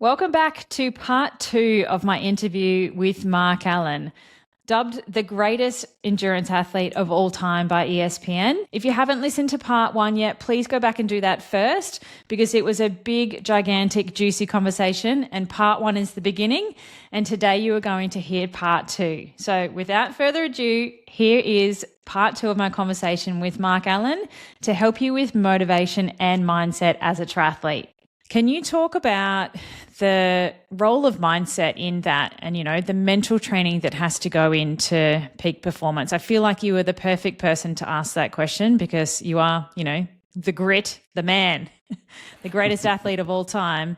Welcome back to part two of my interview with Mark Allen, dubbed the greatest endurance athlete of all time by ESPN. If you haven't listened to part one yet, please go back and do that first because it was a big, gigantic, juicy conversation. And part one is the beginning. And today you are going to hear part two. So without further ado, here is part two of my conversation with Mark Allen to help you with motivation and mindset as a triathlete. Can you talk about the role of mindset in that and, the mental training that has to go into peak performance? I feel like you are the perfect person to ask that question because you are, the grit, the man, the greatest athlete of all time.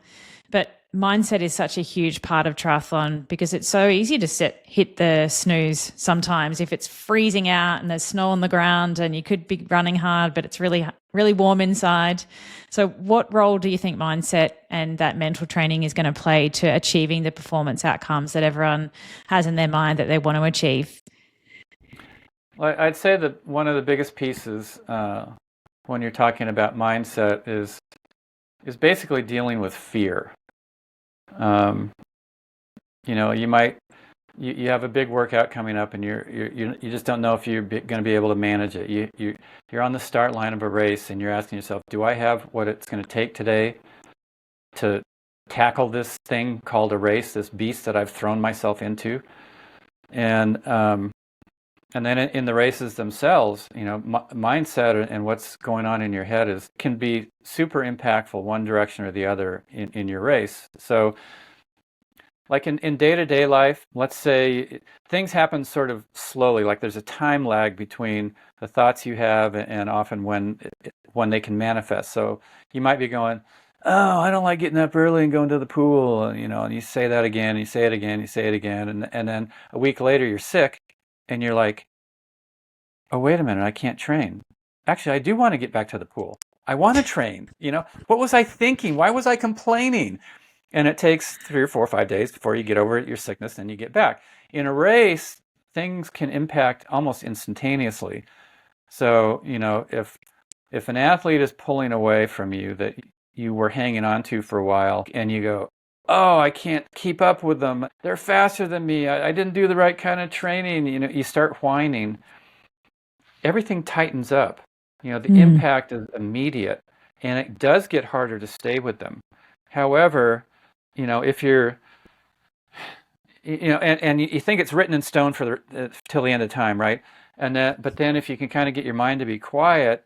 But mindset is such a huge part of triathlon because it's so easy to hit the snooze sometimes if it's freezing out and there's snow on the ground and you could be running hard, but it's really, really warm inside. So what role do you think mindset and that mental training is going to play to achieving the performance outcomes that everyone has in their mind that they want to achieve? Well, I'd say that one of the biggest pieces when you're talking about mindset is basically dealing with fear. You have a big workout coming up, and you just don't know if you're going to be able to manage it. You're on the start line of a race, and you're asking yourself, "Do I have what it's going to take today to tackle this thing called a race, this beast that I've thrown myself into?" And then in the races themselves, mindset and what's going on in your head can be super impactful one direction or the other in your race. So like in day-to-day life, let's say things happen sort of slowly, like there's a time lag between the thoughts you have and often when they can manifest. So you might be going, "Oh, I don't like getting up early and going to the pool," and you say that again, you say it again, you say it again, and then a week later you're sick and you're like, "Oh, wait a minute, I can't train. Actually, I do want to get back to the pool. I want to train. What was I thinking? Why was I complaining?" And it takes 3 or 4 or 5 days before you get over your sickness and you get back. In a race, things can impact almost instantaneously. So, if an athlete is pulling away from you that you were hanging on to for a while and you go, "Oh, I can't keep up with them. They're faster than me. I didn't do the right kind of training." You start whining. Everything tightens up. The impact is immediate, and it does get harder to stay with them. However, if you're, and you think it's written in stone for till the end of time, right? But then if you can kind of get your mind to be quiet,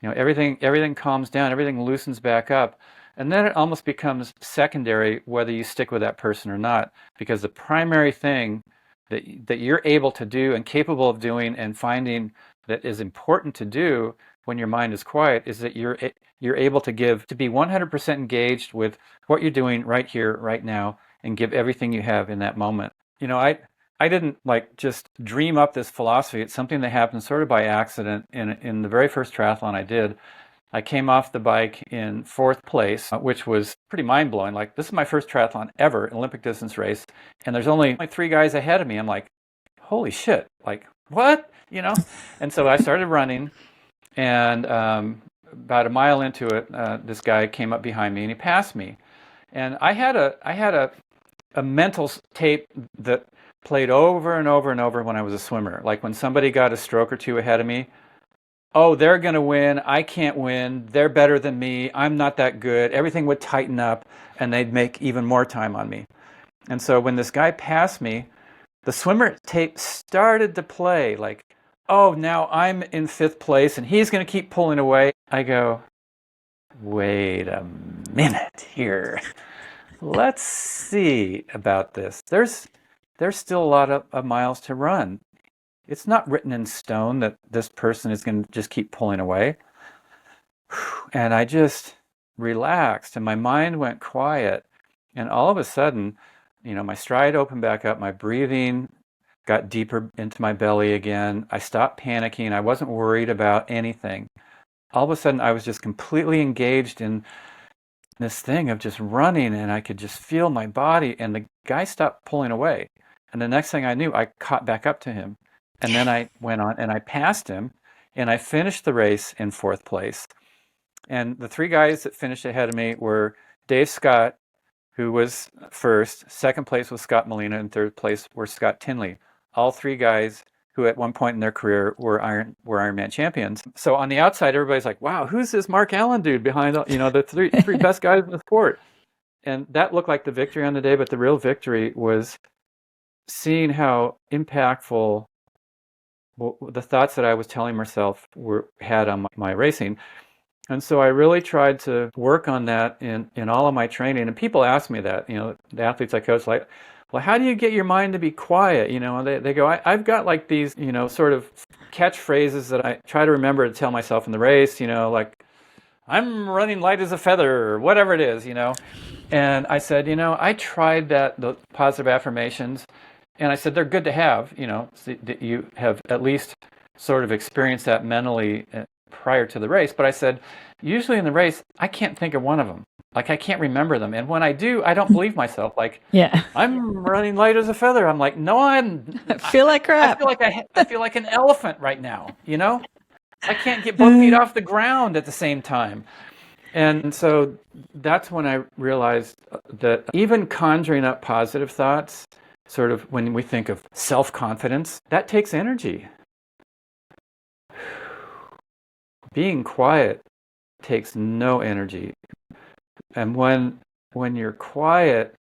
everything calms down, everything loosens back up, and then it almost becomes secondary whether you stick with that person or not, because the primary thing that you're able to do and capable of doing and finding that is important to do when your mind is quiet is that you're able to be 100% engaged with what you're doing right here, right now, and give everything you have in that moment. I didn't just dream up this philosophy. It's something that happened sort of by accident in the very first triathlon I did. I came off the bike in fourth place, which was pretty mind-blowing. Like, this is my first triathlon ever, an Olympic distance race, and there's only like 3 guys ahead of me. I'm like, holy shit, like, what? And so I started running, and about a mile into it, this guy came up behind me, and he passed me. And I had a mental tape that played over and over and over when I was a swimmer. Like, when somebody got a stroke or two ahead of me, "Oh, they're going to win. I can't win. They're better than me. I'm not that good." Everything would tighten up, and they'd make even more time on me. And so when this guy passed me, the swimmer tape started to play like, "Oh, now I'm in fifth place, and he's going to keep pulling away." I go, "Wait a minute here. Let's see about this. There's still a lot of miles to run. It's not written in stone that this person is going to just keep pulling away." And I just relaxed and my mind went quiet. And all of a sudden, my stride opened back up, my breathing got deeper into my belly again. I stopped panicking. I wasn't worried about anything. All of a sudden, I was just completely engaged in this thing of just running, and I could just feel my body, and the guy stopped pulling away. And the next thing I knew, I caught back up to him. And then I went on and I passed him, and I finished the race in fourth place. And the 3 guys that finished ahead of me were Dave Scott, who was first. Second place was Scott Molina, and third place were Scott Tinley. All three guys who at one point in their career were Ironman champions. So on the outside, everybody's like, "Wow, who's this Mark Allen dude behind the three best guys in the sport?" And that looked like the victory on the day, but the real victory was seeing how impactful the thoughts that I was telling myself had on my racing. And so I really tried to work on that in all of my training. And people ask me that, the athletes I coach, like, well, how do you get your mind to be quiet? And they go, I've got like these, sort of catchphrases that I try to remember to tell myself in the race, like, I'm running light as a feather, or whatever it is, And I said, I tried the positive affirmations, and I said, they're good to have, so that you have at least sort of experienced that mentally prior to the race. But I said, usually in the race, I can't think of one of them. Like, I can't remember them. And when I do, I don't believe myself. Like, yeah, I'm running light as a feather. I'm like, no, I feel like crap. I feel like an elephant right now, I can't get both feet off the ground at the same time. And so that's when I realized that even conjuring up positive thoughts, sort of when we think of self-confidence, that takes energy. Being quiet takes no energy. And when you're quiet,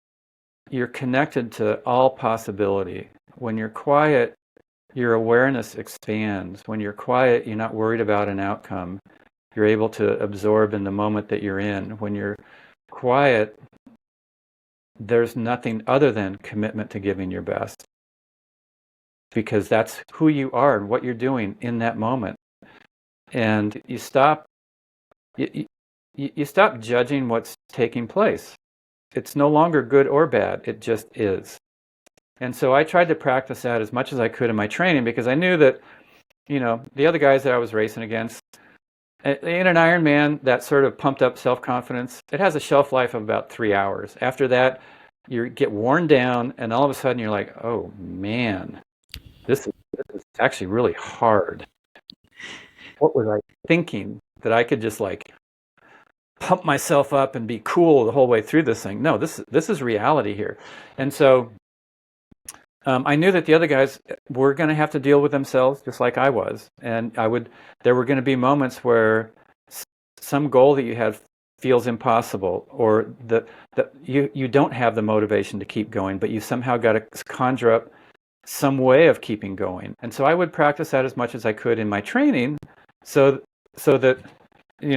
you're connected to all possibility. When you're quiet, your awareness expands. When you're quiet, you're not worried about an outcome. You're able to absorb in the moment that you're in. When you're quiet, there's nothing other than commitment to giving your best, because that's who you are and what you're doing in that moment. And you stop judging what's taking place. It's no longer good or bad. It just is. And so I tried to practice that as much as I could in my training, because I knew that, the other guys that I was racing against, in an Ironman, that sort of pumped up self-confidence, it has a shelf life of about 3 hours. After that, you get worn down, and all of a sudden you're like, oh man, this is actually really hard. What was I thinking that I could just like pump myself up and be cool the whole way through this thing? No, this is reality here. And so I knew that the other guys were going to have to deal with themselves just like I was. And there were going to be moments where some goal that you had feels impossible, or that you don't have the motivation to keep going, but you somehow got to conjure up some way of keeping going. And so I would practice that as much as I could in my training, so that,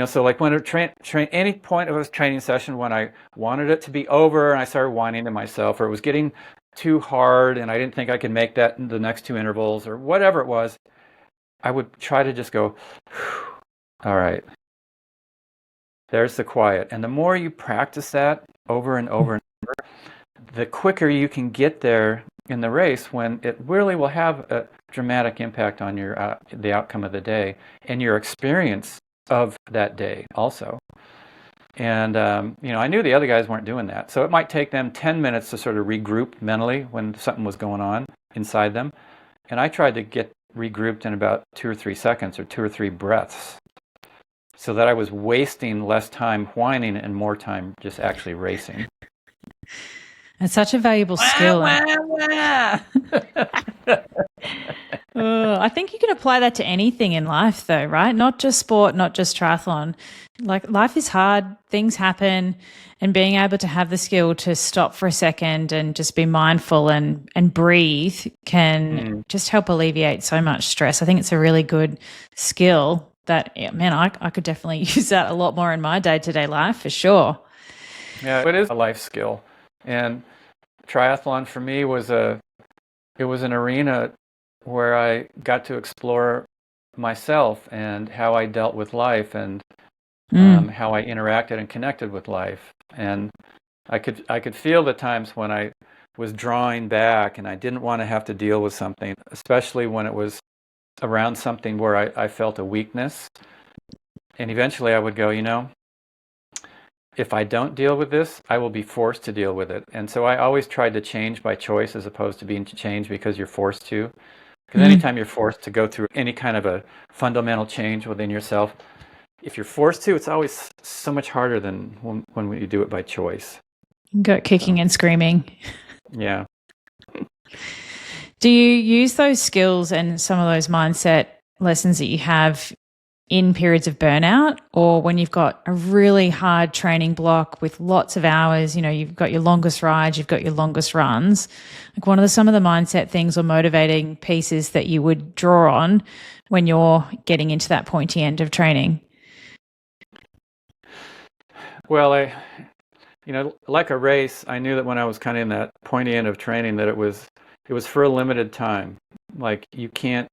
so like when any point of a training session, when I wanted it to be over and I started whining to myself, or it was getting too hard and I didn't think I could make that in the next 2 intervals, or whatever it was, I would try to just go, all right, there's the quiet. And the more you practice that over and over and over, the quicker you can get there in the race, when it really will have a dramatic impact on your the outcome of the day and your experience of that day also. And, I knew the other guys weren't doing that. So it might take them 10 minutes to sort of regroup mentally when something was going on inside them. And I tried to get regrouped in about 2 or 3 seconds, or 2 or 3 breaths, so that I was wasting less time whining and more time just actually racing. It's such a valuable skill. I think you can apply that to anything in life though, right? Not just sport, not just triathlon. Like, life is hard, things happen, and being able to have the skill to stop for a second and just be mindful and breathe can just help alleviate so much stress. I think it's a really good skill that, man, I could definitely use that a lot more in my day-to-day life for sure. Yeah, it is a life skill. And triathlon for me was an arena where I got to explore myself and how I dealt with life, and how I interacted and connected with life. And I could feel the times when I was drawing back and I didn't want to have to deal with something, especially when it was around something where I felt a weakness. And eventually I would go, if I don't deal with this, I will be forced to deal with it. And so I always tried to change by choice as opposed to being changed because you're forced to. Because anytime you're forced to go through any kind of a fundamental change within yourself, if you're forced to, it's always so much harder than when you do it by choice. Go kicking So, and screaming. yeah. Do you use those skills and some of those mindset lessons that you have in periods of burnout, or when you've got a really hard training block with lots of hours, you've got your longest rides, you've got your longest runs? Like, what are some of the mindset things or motivating pieces that you would draw on when you're getting into that pointy end of training? Well, like a race, I knew that when I was kind of in that pointy end of training that it was for a limited time. Like, you can't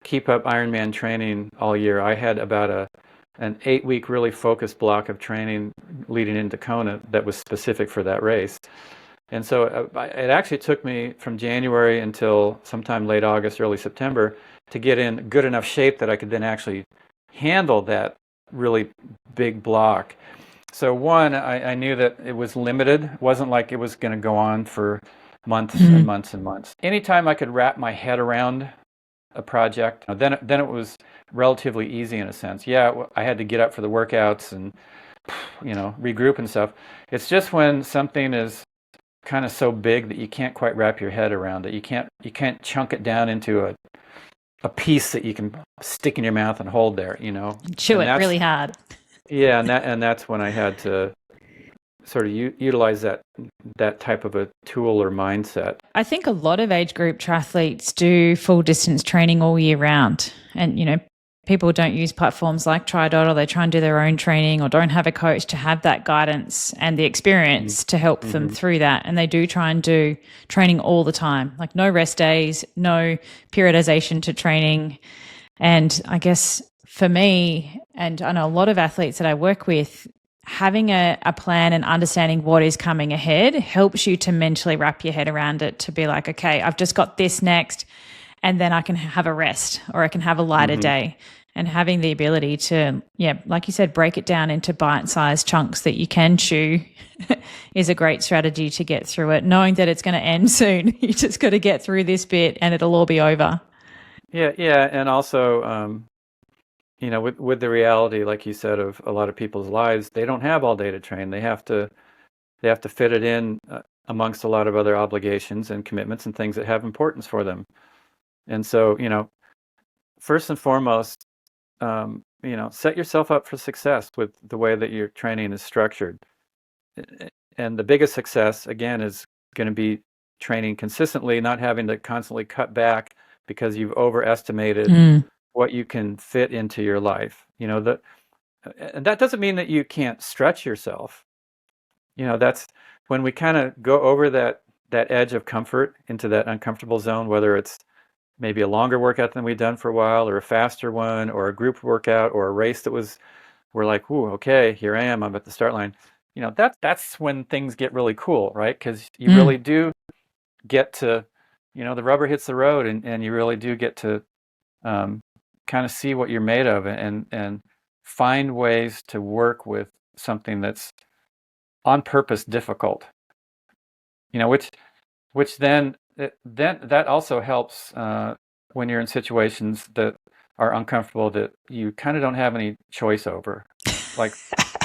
keep up Ironman training all year. I had about an 8 week really focused block of training leading into Kona that was specific for that race. And so it actually took me from January until sometime late August, early September to get in good enough shape that I could then actually handle that really big block. So one, I knew that it was limited. It wasn't like it was going to go on for months and months and months. Anytime I could wrap my head around a project, then it was relatively easy in a sense. Yeah, I had to get up for the workouts and regroup and stuff. It's just when something is kind of so big that you can't quite wrap your head around it. You can't chunk it down into a piece that you can stick in your mouth and hold there. Chew And it really hard. yeah, and that's when I had to sort of utilize that type of a tool or mindset. I think a lot of age group triathletes do full distance training all year round. And, people don't use platforms like TriDot, or they try and do their own training, or don't have a coach to have that guidance and the experience to help them through that. And they do try and do training all the time, like no rest days, no periodization to training. And I guess for me, and I know a lot of athletes that I work with, having a plan and understanding what is coming ahead helps you to mentally wrap your head around it, to be like, okay, I've just got this next, and then I can have a rest, or I can have a lighter day. And having the ability to, like you said, break it down into bite-sized chunks that you can chew is a great strategy to get through it, knowing that it's going to end soon. You just got to get through this bit and it'll all be over. Yeah, and also, with the reality, like you said, of a lot of people's lives, they don't have all day to train. They have to fit it in amongst a lot of other obligations and commitments and things that have importance for them. And so, first and foremost, set yourself up for success with the way that your training is structured. And the biggest success, again, is going to be training consistently, not having to constantly cut back because you've overestimated what you can fit into your life. And that doesn't mean that you can't stretch yourself. That's when we kind of go over that edge of comfort into that uncomfortable zone, whether it's maybe a longer workout than we've done for a while, or a faster one, or a group workout, or a race we're like, ooh, okay, here I am, I'm at the start line. That's when things get really cool, right? Because you really do get to, the rubber hits the road, and you really do get to kind of see what you're made of, and find ways to work with something that's on purpose difficult. Which then that also helps when you're in situations that are uncomfortable, that you kind of don't have any choice over. Like,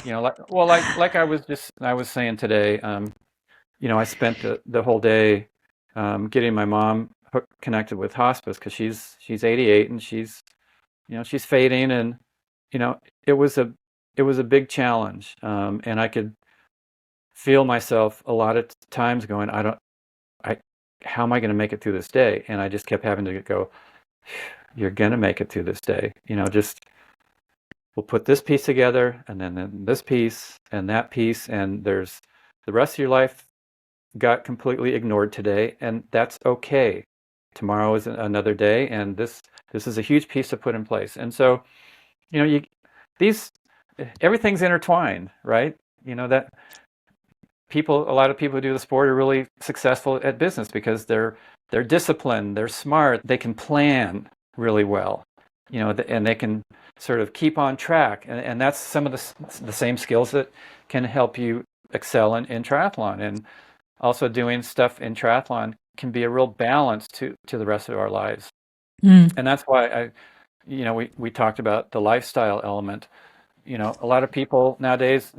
like I was saying today, I spent the whole day getting my mom connected with hospice, because she's 88 and she's fading, and it was a big challenge, and I could feel myself a lot of times going, how am I going to make it through this day? And I just kept having to go, you're going to make it through this day. Just we'll put this piece together, and then this piece and that piece, and there's the rest of your life got completely ignored today, and that's okay. Tomorrow is another day, and this is a huge piece to put in place. And so, everything's intertwined, right? That a lot of people who do the sport are really successful at business because they're disciplined, they're smart, they can plan really well, and they can sort of keep on track, and that's some of the same skills that can help you excel in triathlon. And also, doing stuff in triathlon can be a real balance to the rest of our lives. And that's why we talked about the lifestyle element. A lot of people nowadays,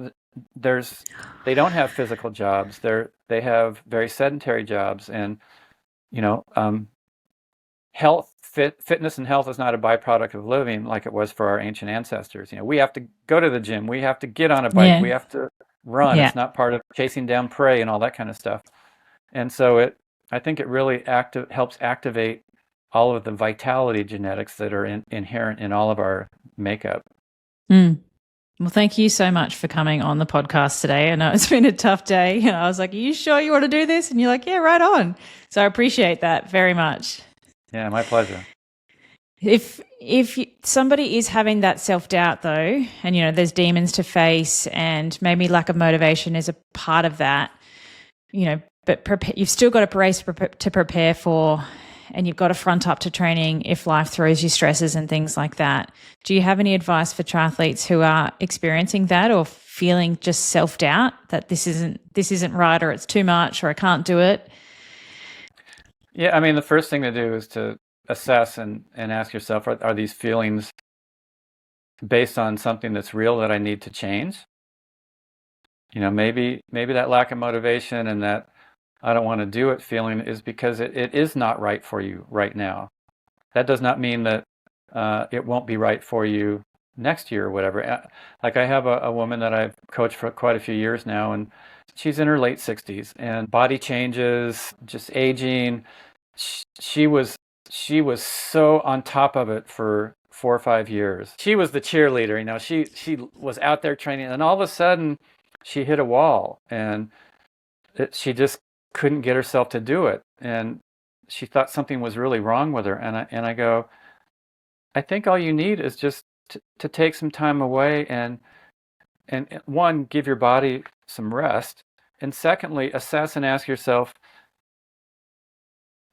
there's they don't have physical jobs. They have very sedentary jobs, and you know, fitness and health is not a byproduct of living like it was for our ancient ancestors. We have to go to the gym, we have to get on a bike, Yeah. we have to run. Yeah. It's not part of chasing down prey and all that kind of stuff. And so I think it really helps activate all of the vitality genetics that are inherent in all of our makeup. Mm. Well, thank you so much for coming on the podcast today. I know it's been a tough day. I was like, "Are you sure you want to do this?" And you're like, "Yeah, right on." So I appreciate that very much. Yeah, my pleasure. If somebody is having that self-doubt though, and there's demons to face and maybe lack of motivation is a part of that, but you've still got a race to prepare for, and you've got to front up to training if life throws you stresses and things like that. Do you have any advice for triathletes who are experiencing that or feeling just self-doubt that this isn't right, or it's too much, or I can't do it? Yeah, I mean, the first thing to do is to assess and ask yourself, are these feelings based on something that's real that I need to change? Maybe that lack of motivation and that I don't want to do it feeling is because it is not right for you right now. That does not mean that it won't be right for you next year or whatever. Like I have a woman that I've coached for quite a few years now, and she's in her late 60s, and body changes, just aging. She was so on top of it for 4 or 5 years. She was the cheerleader, she was out there training, and all of a sudden she hit a wall, and she just couldn't get herself to do it, and she thought something was really wrong with her. And I go, I think all you need is just to take some time away and one, give your body some rest, and secondly, assess and ask yourself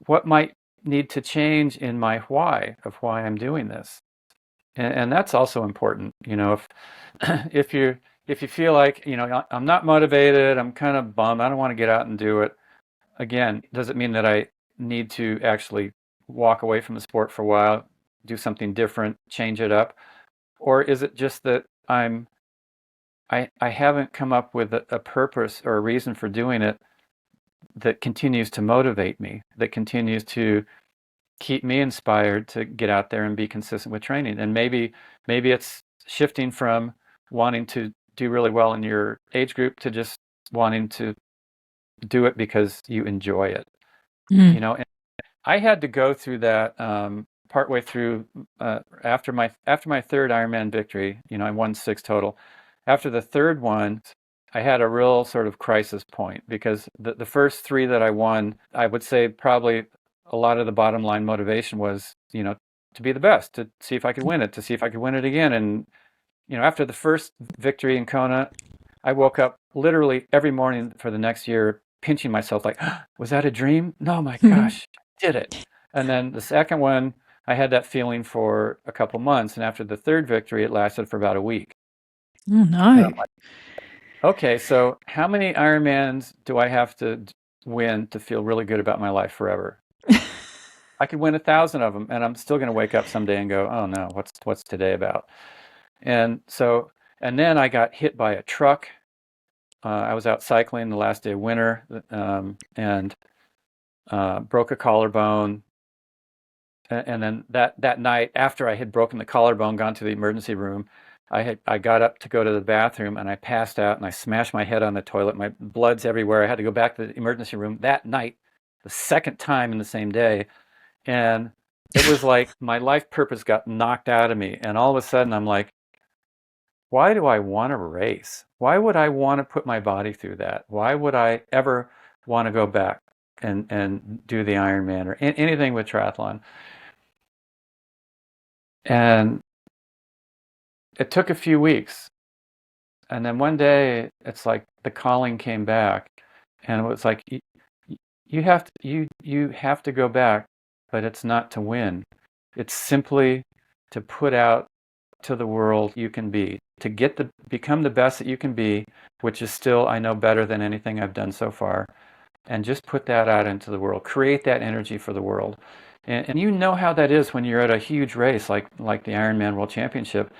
what might need to change in my why of why I'm doing this. And that's also important. If if you if you feel like, I'm not motivated, I'm kind of bummed, I don't want to get out and do it. Again, does it mean that I need to actually walk away from the sport for a while, do something different, change it up? Or is it just that I haven't come up with a purpose or a reason for doing it that continues to motivate me, that continues to keep me inspired to get out there and be consistent with training? And maybe it's shifting from wanting to do really well in your age group to just wanting to do it because you enjoy it. And I had to go through that partway through after my third Ironman victory. I won 6 total. After the third one, I had a real sort of crisis point, because the first 3 that I won, I would say probably a lot of the bottom line motivation was, to be the best, to see if I could win it, to see if I could win it again. And, after the first victory in Kona, I woke up literally every morning for the next year pinching myself like, was that a dream? No, my gosh, I did it. And then the second one, I had that feeling for a couple months. And after the third victory, it lasted for about a week. Oh, And no. I'm like, okay, so how many Ironmans do I have to win to feel really good about my life forever? I could win 1,000 of them, and I'm still going to wake up someday and go, oh no, what's today about? And then I got hit by a truck. I was out cycling the last day of winter, and broke a collarbone. And then that night, after I had broken the collarbone, gone to the emergency room, I got up to go to the bathroom, and I passed out, and I smashed my head on the toilet. My blood's everywhere. I had to go back to the emergency room that night, the second time in the same day. And it was like my life purpose got knocked out of me. And all of a sudden, I'm like, why do I want to race? Why would I want to put my body through that? Why would I ever want to go back and do the Ironman or anything with triathlon? And it took a few weeks. And then one day, it's like the calling came back, and it was like, you have to go back, but it's not to win. It's simply to put out to the world you can be, to become the best that you can be, which is still, I know, better than anything I've done so far. And just put that out into the world, create that energy for the world. And you know how that is when you're at a huge race like the Ironman World Championship.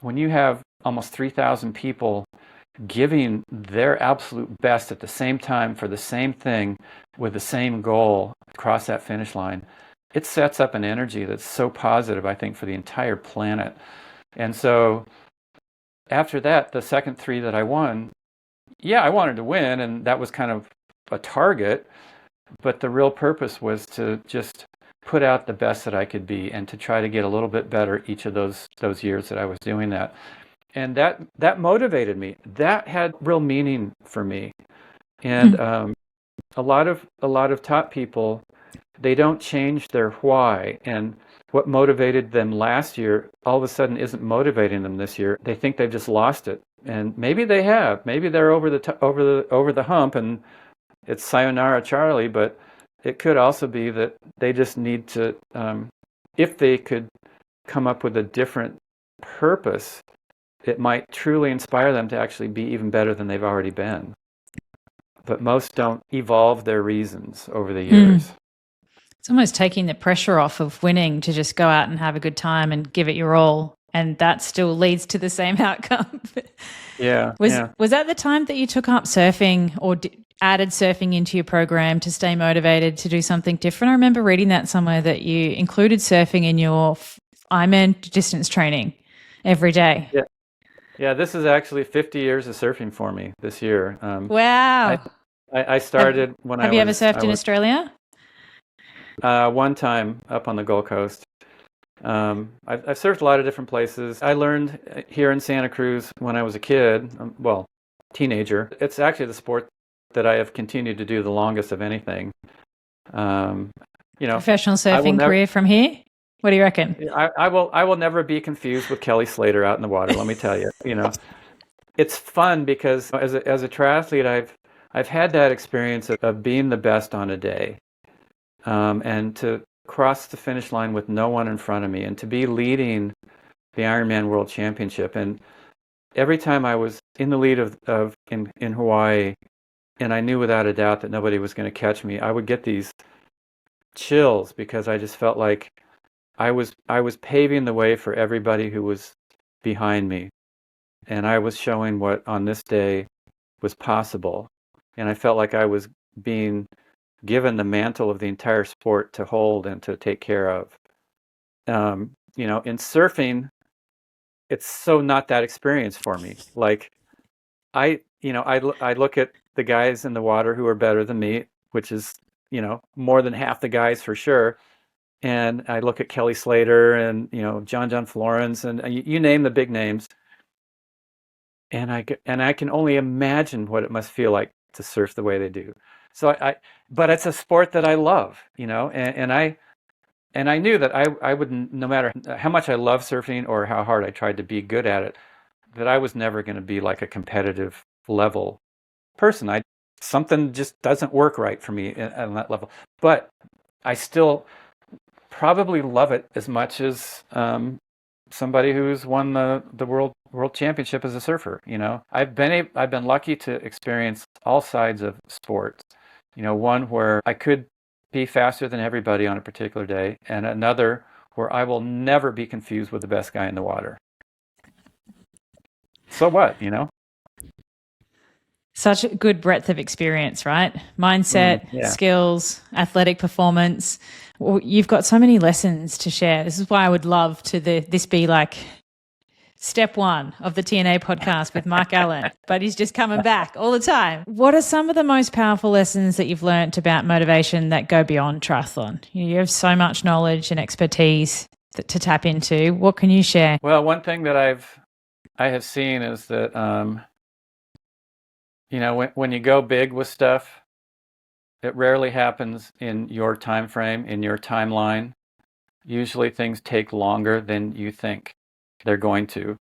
when you have almost 3,000 people giving their absolute best at the same time for the same thing with the same goal across that finish line, it sets up an energy that's so positive, I think, for the entire planet. And so after that, the second three that I won, yeah, I wanted to win, and that was kind of a target, but the real purpose was to just put out the best that I could be and to try to get a little bit better each of those years that I was doing that. And that motivated me. That had real meaning for me. And a lot of top people, they don't change their why, and what motivated them last year all of a sudden isn't motivating them this year. They think they've just lost it, and maybe they have. Maybe they're over the hump, and it's sayonara Charlie. But it could also be that they just need to, if they could come up with a different purpose, it might truly inspire them to actually be even better than they've already been. But most don't evolve their reasons over the years. It's almost taking the pressure off of winning to just go out and have a good time and give it your all. And that still leads to the same outcome. Yeah. Was that the time that you took up surfing or added surfing into your program to stay motivated to do something different? I remember reading that somewhere that you included surfing in your Ironman distance training every day. Yeah. Yeah, this is actually 50 years of surfing for me this year. Wow. I started when I was... Have you ever surfed in Australia? One time up on the Gold Coast. I've surfed a lot of different places. I learned here in Santa Cruz when I was a kid, teenager. It's actually the sport that I have continued to do the longest of anything. Professional surfing career from here? What do you reckon? I will never be confused with Kelly Slater out in the water. Let me tell you. It's fun because as a triathlete, I've had that experience of being the best on a day, and to cross the finish line with no one in front of me, and to be leading the Ironman World Championship. And every time I was in the lead in Hawaii, and I knew without a doubt that nobody was going to catch me, I would get these chills because I just felt like I was paving the way for everybody who was behind me, and I was showing what on this day was possible, and I felt like I was being given the mantle of the entire sport to hold and to take care of. In surfing, it's so not that experience for me. Like I look at the guys in the water who are better than me, which is more than half the guys for sure. And I look at Kelly Slater and John Florence and you name the big names, and I can only imagine what it must feel like to surf the way they do. So but it's a sport that I love, and I knew that I wouldn't, no matter how much I love surfing or how hard I tried to be good at it, that I was never going to be like a competitive level person. Something just doesn't work right for me on that level. But I still probably love it as much as somebody who's won the world championship as a surfer. I've been lucky to experience all sides of sports. One where I could be faster than everybody on a particular day, and another where I will never be confused with the best guy in the water. So what, Such a good breadth of experience, right? Mindset, skills, athletic performance. Well, you've got so many lessons to share. This is why I would love to this be like step one of the TNA podcast with Mark Allen, but he's just coming back all the time. What are some of the most powerful lessons that you've learned about motivation that go beyond triathlon? You have so much knowledge and expertise to tap into. What can you share? Well, one thing that I have seen is that when you go big with stuff, it rarely happens in your time frame, in your timeline. Usually things take longer than you think they're going to,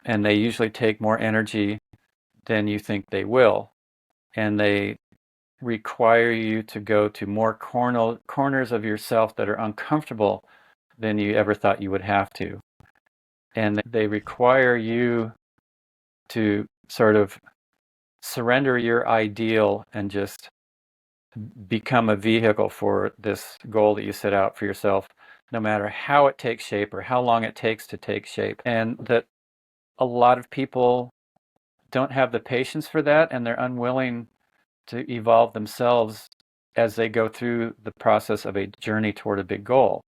and they usually take more energy than you think they will, and they require you to go to more corners of yourself that are uncomfortable than you ever thought you would have to, and they require you to sort of surrender your ideal and just become a vehicle for this goal that you set out for yourself, no matter how it takes shape or how long it takes to take shape. And that a lot of people don't have the patience for that, and they're unwilling to evolve themselves as they go through the process of a journey toward a big goal.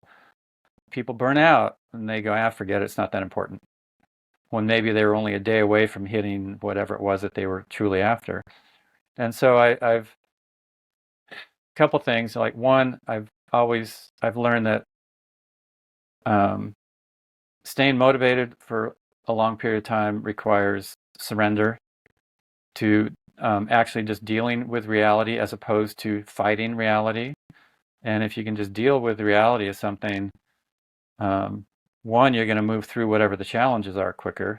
People burn out and they go, forget it, it's not that important. When maybe they were only a day away from hitting whatever it was that they were truly after. And so I've a couple things. Like one, I've learned that staying motivated for a long period of time requires surrender to actually just dealing with reality as opposed to fighting reality. And if you can just deal with the reality of something, one, you're going to move through whatever the challenges are quicker.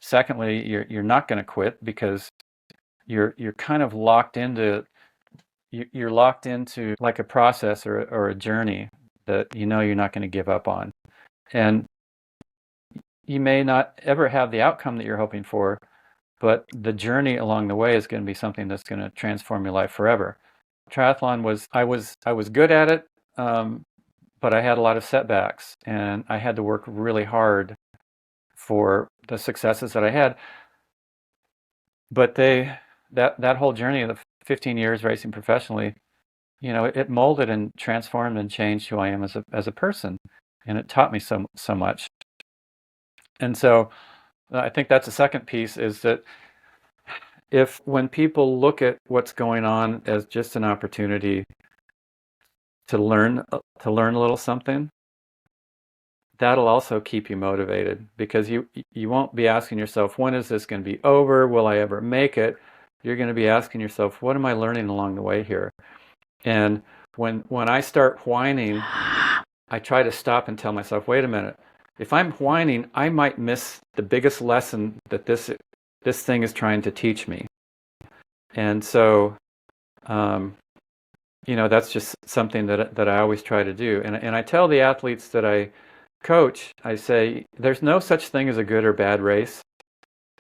Secondly, you're not going to quit because you're kind of locked into like a process or a journey that you know you're not going to give up on. And you may not ever have the outcome that you're hoping for, but the journey along the way is going to be something that's going to transform your life forever. Triathlon I was good at it, but I had a lot of setbacks, and I had to work really hard for the successes that I had. But that whole journey of the 15 years racing professionally, it molded and transformed and changed who I am as a person, and it taught me so much. And so I think that's the second piece, is that when people look at what's going on as just an opportunity to learn a little something, that'll also keep you motivated, because you won't be asking yourself, when is this going to be over? Will I ever make it? You're going to be asking yourself, what am I learning along the way here? And when I start whining, I try to stop and tell myself, wait a minute. If I'm whining, I might miss the biggest lesson that this thing is trying to teach me. And so, that's just something that I always try to do. And I tell the athletes that I coach, I say, there's no such thing as a good or bad race.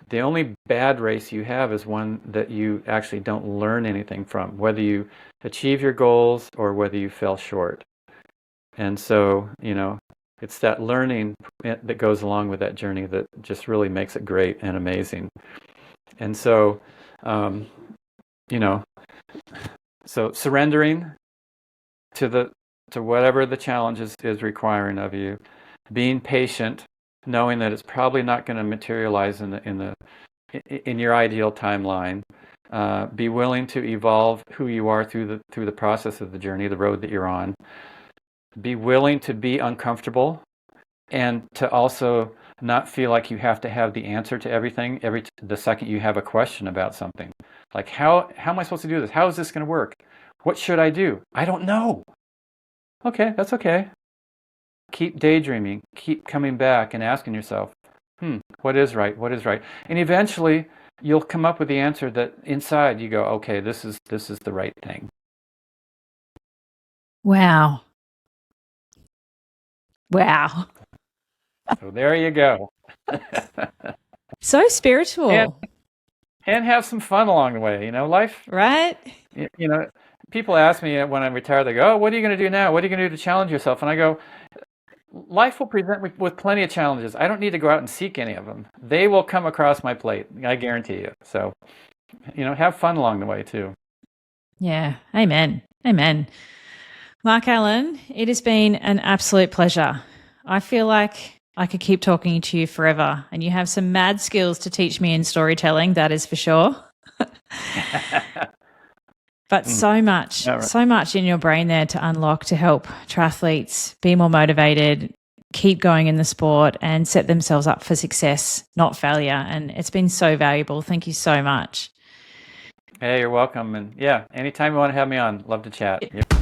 The only bad race you have is one that you actually don't learn anything from, whether you achieve your goals or whether you fell short. And so, it's that learning that goes along with that journey that just really makes it great and amazing. And so, so surrendering to whatever the challenge is requiring of you, being patient, knowing that it's probably not going to materialize in your ideal timeline. Be willing to evolve who you are through the process of the journey, the road that you're on. Be willing to be uncomfortable, and to also not feel like you have to have the answer to everything the second you have a question about something. Like, how am I supposed to do this? How is this going to work? What should I do? I don't know. Okay, that's okay. Keep daydreaming. Keep coming back and asking yourself, what is right? What is right? And eventually, you'll come up with the answer that inside you go, okay, this is the right thing. Wow. So there you go. So spiritual. And have some fun along the way. Life. Right? People ask me when I'm retired, they go, oh, what are you going to do now? What are you going to do to challenge yourself? And I go, life will present me with plenty of challenges. I don't need to go out and seek any of them. They will come across my plate. I guarantee you. So, have fun along the way too. Yeah. Amen. Mark Allen, it has been an absolute pleasure. I feel like I could keep talking to you forever, and you have some mad skills to teach me in storytelling, that is for sure. But so much in your brain there to unlock to help triathletes be more motivated, keep going in the sport, and set themselves up for success, not failure. And it's been so valuable. Thank you so much. Hey, you're welcome. And yeah, anytime you want to have me on, love to chat. Yep.